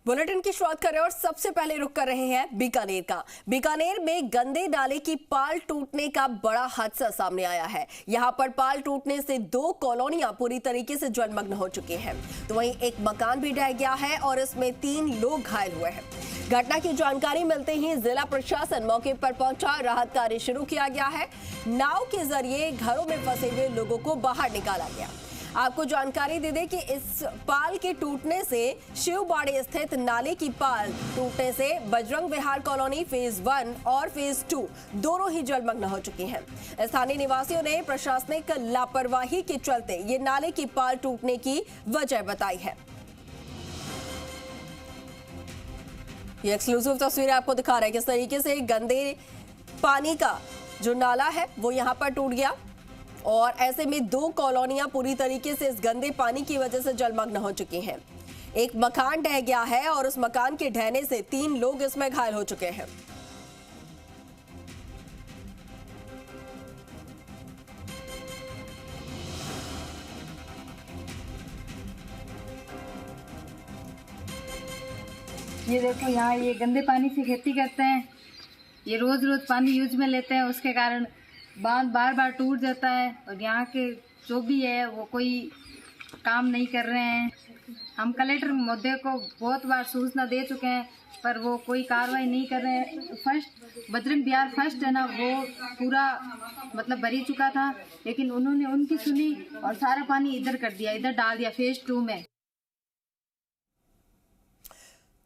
Bulletin की शुरुआत करें और सबसे पहले रुक कर रहे हैं बीकानेर का। बीकानेर में गंदे नाले की पाल टूटने का बड़ा हादसा सामने आया है। यहां पर पाल टूटने से 2 कॉलोनियां पूरी तरीके से जलमग्न हो चुकी हैं, तो वहीं एक मकान भी ढह गया है और इसमें 3 लोग घायल हुए हैं। घटना की जानकारी मिलते ही जिला प्रशासन मौके पर पहुंचा, राहत कार्य शुरू किया गया है। नाव के जरिए घरों में फंसे हुए लोगों को बाहर निकाला गया। आपको जानकारी दे दें कि इस पाल के टूटने से शिवबाड़ी स्थित नाले की पाल टूटने से बजरंग विहार कॉलोनी फेज 1 और फेज 2 दोनों ही जलमग्न हो चुकी हैं। स्थानीय निवासियों ने प्रशासनिक लापरवाही के चलते ये नाले की पाल टूटने की वजह बताई है। ये एक्सक्लूसिव तस्वीरें आपको दिखा रहे हैं किस तरीके से गंदे पानी का जो नाला है वो यहां पर टूट गया और ऐसे में 2 कॉलोनियां पूरी तरीके से इस गंदे पानी की वजह से जलमग्न हो चुकी हैं। एक मकान ढह गया है और उस मकान के ढहने से 3 लोग इसमें घायल हो चुके हैं। ये देखो, यहाँ ये गंदे पानी से खेती करते हैं। ये रोज रोज पानी यूज में लेते हैं, उसके कारण बांध बार बार टूट जाता है और यहाँ के जो भी है वो कोई काम नहीं कर रहे हैं। हम कलेक्टर महोदय को बहुत बार सूचना दे चुके हैं पर वो कोई कार्रवाई नहीं कर रहे हैं। फर्स्ट बजरंग विहार फर्स्ट है ना, वो पूरा मतलब भरी चुका था, लेकिन उन्होंने उनकी सुनी और सारा पानी इधर कर दिया, इधर डाल दिया फेज 2 में।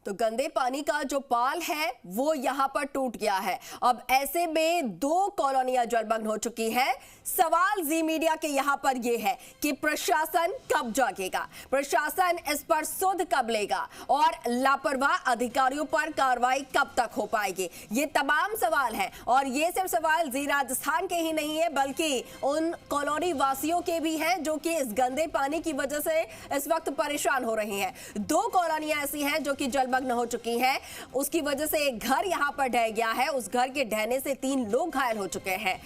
तो गंदे पानी का जो पाल है वो यहां पर टूट गया है। अब ऐसे में 2 कॉलोनियां जलमग्न हो चुकी हैं। सवाल जी मीडिया के यहां पर यह है कि प्रशासन कब जागेगा, प्रशासन इस पर सुध कब लेगा और लापरवाह अधिकारियों पर कार्रवाई कब तक हो पाएगी। ये तमाम सवाल हैं और ये सिर्फ सवाल जी राजस्थान के ही नहीं है बल्कि उन कॉलोनी वासियों के भी हैं जो कि इस गंदे पानी की वजह से इस वक्त परेशान हो रही हैं। 2 कॉलोनियां ऐसी हैं जो कि जलमग्न हो चुकी है, उसकी वजह से एक घर यहां पर ढह गया है, उस घर के ढहने से 3 लोग घायल हो चुके हैं।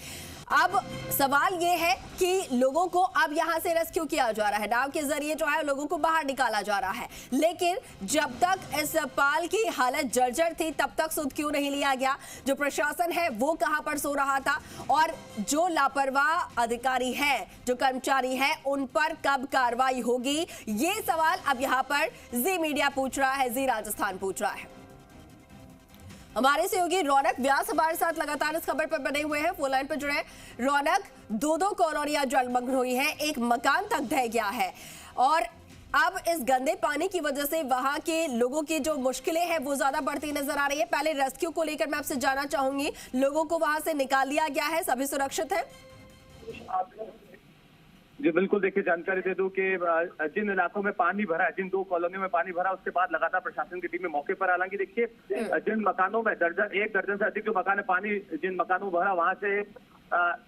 अब सवाल यह है कि लोगों को अब यहां से रेस्क्यू किया जा रहा है, नाव के जरिए जो है लोगों को बाहर निकाला जा रहा है, लेकिन जब तक इस पाल की हालत जर्जर थी तब तक सुध क्यों नहीं लिया गया। जो प्रशासन है वो कहां पर सो रहा था और जो लापरवाह अधिकारी है, जो कर्मचारी है, उन पर कब कार्रवाई होगी, ये सवाल अब यहां पर जी मीडिया पूछ रहा है, जी राजस्थान पूछ रहा है। हमारे सहयोगी रौनक व्यास हमारे साथ लगातार इस खबर पर बने हुए हैं, फोन लाइन पर जुड़े हैं। रौनक, 2 कॉलोनियां जलमग्न हुई हैं, एक मकान तक ढह गया है और अब इस गंदे पानी की वजह से वहां के लोगों की जो मुश्किलें हैं वो ज्यादा बढ़ती नजर आ रही है। पहले रेस्क्यू को लेकर मैं आपसे जानना चाहूंगी, लोगों को वहां से निकाल लिया गया है, सभी सुरक्षित है? जी बिल्कुल, देखिए जानकारी दे दूं कि जिन इलाकों में पानी भरा है, जिन 2 कॉलोनियों में पानी भरा, उसके बाद लगातार प्रशासन की टीमें मौके पर, हालांकि देखिए जिन मकानों में 1 दर्जन से अधिक जो मकान है, पानी जिन मकानों में भरा वहां से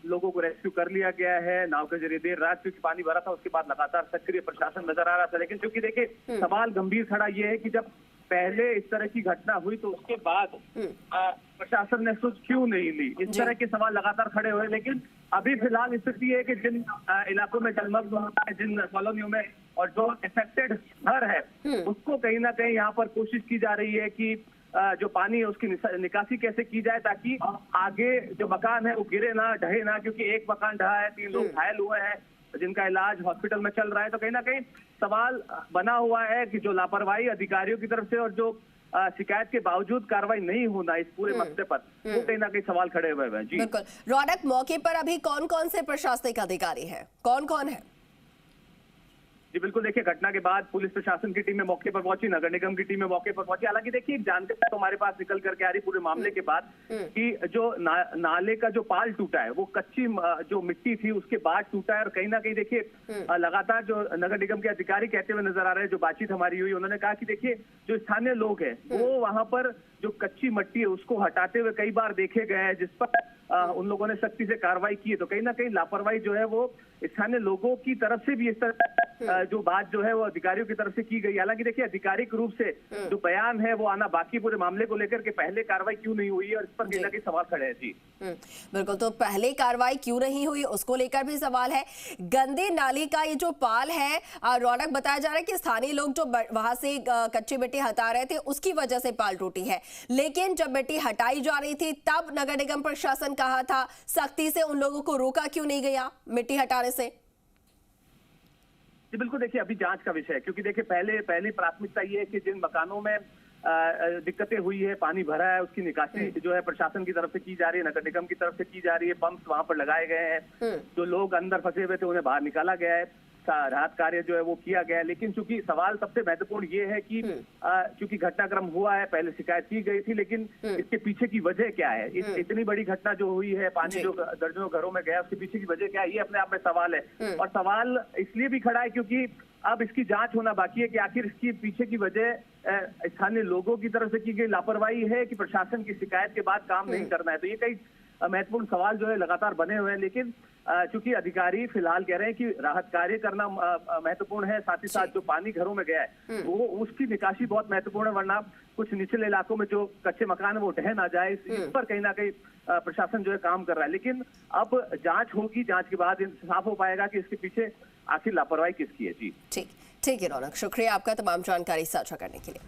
लोगों को रेस्क्यू कर लिया गया है नाव के जरिए। देर रात क्योंकि पानी भरा था, उसके बाद लगातार सक्रिय प्रशासन नजर आ रहा था, लेकिन क्योंकि देखिए सवाल गंभीर खड़ा ये है कि जब पहले इस तरह की घटना हुई तो उसके बाद प्रशासन ने सुध क्यों नहीं ली। इस तरह के सवाल लगातार खड़े हुए, लेकिन अभी फिलहाल स्थिति है कि जिन इलाकों में जलमग्न होता है, जिन कॉलोनियों में और जो अफेक्टेड घर है, उसको कहीं ना कहीं यहाँ पर कोशिश की जा रही है कि जो पानी है उसकी निकासी कैसे की जाए ताकि आगे जो मकान है वो गिरे ना, ढहे ना, क्योंकि एक मकान ढहा है, 3 लोग घायल हुए हैं जिनका इलाज हॉस्पिटल में चल रहा है। तो कहीं ना कहीं सवाल बना हुआ है कि जो लापरवाही अधिकारियों की तरफ से और जो शिकायत के बावजूद कार्रवाई नहीं होना इस पूरे मसले पर, वो कहीं ना कहीं सवाल खड़े हुए हैं। जी बिल्कुल। रौनक, मौके पर अभी कौन कौन से प्रशासनिक अधिकारी हैं, कौन कौन है? जी बिल्कुल, देखिए घटना के बाद पुलिस प्रशासन की टीम में मौके पर पहुंची, नगर निगम की टीम में मौके पर पहुंची। हालांकि देखिए एक जानकारी तो हमारे पास निकल करके आ रही पूरे मामले के बाद कि जो नाले का जो पाल टूटा है वो कच्ची जो मिट्टी थी उसके बाद टूटा है और कहीं ना कहीं देखिए लगातार जो नगर निगम के अधिकारी कहते हुए नजर आ रहे हैं, जो बातचीत हमारी हुई, उन्होंने कहा कि देखिए जो स्थानीय लोग हैं वो वहां पर जो कच्ची मिट्टी है उसको हटाते हुए कई बार देखे गए हैं, जिस पर उन लोगों ने सख्ती से कार्रवाई की है। तो कहीं ना कहीं लापरवाही जो है वो स्थानीय लोगों की तरफ से भी इस तरह जो बात जो है वो अधिकारियों की तरफ से की गई। हालांकि देखिए आधिकारिक रूप से जो बयान है वो आना बाकी, पूरे मामले को लेकर के पहले कार्रवाई क्यों नहीं हुई है और इस पर कहीं ना कहीं सवाल खड़े हैं। जी बिल्कुल, तो पहले कार्रवाई क्यों नहीं हुई उसको लेकर भी सवाल है। गंदे नाले का ये जो पाल है, रौनक बताया जा रहा है कि स्थानीय लोग जो वहां से कच्ची मिट्टी हटा रहे थे उसकी वजह से पाल टूटी है, लेकिन जब मिट्टी हटाई जा रही थी तब नगर निगम प्रशासन कहा था सख्ती से उन लोगों को रोका क्यों नहीं गया मिट्टी हटाने से? जी बिल्कुल, देखिए अभी जांच का विषय है, क्योंकि देखिए पहली प्राथमिकता ये है कि जिन मकानों में दिक्कतें हुई है, पानी भरा है, उसकी निकासी जो है प्रशासन की तरफ से की जा रही है, नगर निगम की तरफ से की जा रही है, पंप्स वहां पर लगाए गए हैं, जो लोग अंदर फंसे हुए थे उन्हें बाहर निकाला गया है, राहत कार्य जो है वो किया गया है। लेकिन चूंकि सवाल सबसे महत्वपूर्ण ये है कि चूंकि घटनाक्रम हुआ है, पहले शिकायत की गई थी, लेकिन इसके पीछे की वजह क्या है? इतनी बड़ी घटना जो हुई है, पानी जो दर्जनों घरों में गया, उसके पीछे की वजह क्या है? ये अपने आप में सवाल है, और सवाल इसलिए भी खड़ा है क्योंकि अब इसकी जांच होना बाकी है कि आखिर इसकी पीछे की वजह स्थानीय लोगों की तरफ से की गई लापरवाही है कि प्रशासन की शिकायत के बाद काम नहीं करना है। तो ये कई महत्वपूर्ण सवाल जो है लगातार बने हुए हैं, लेकिन चूंकि अधिकारी फिलहाल कह रहे हैं कि राहत कार्य करना महत्वपूर्ण है, साथ ही साथ जो पानी घरों में गया है वो उसकी निकासी बहुत महत्वपूर्ण है, वरना कुछ निचले इलाकों में जो कच्चे मकान है वो ढह ना जाए, इस पर कहीं ना कहीं प्रशासन जो है काम कर रहा है। लेकिन अब जांच होगी, जांच के बाद साफ हो पाएगा कि इसके पीछे आखिर लापरवाही किसकी है। जी ठीक है रौनक, शुक्रिया आपका तमाम जानकारी साझा करने के लिए।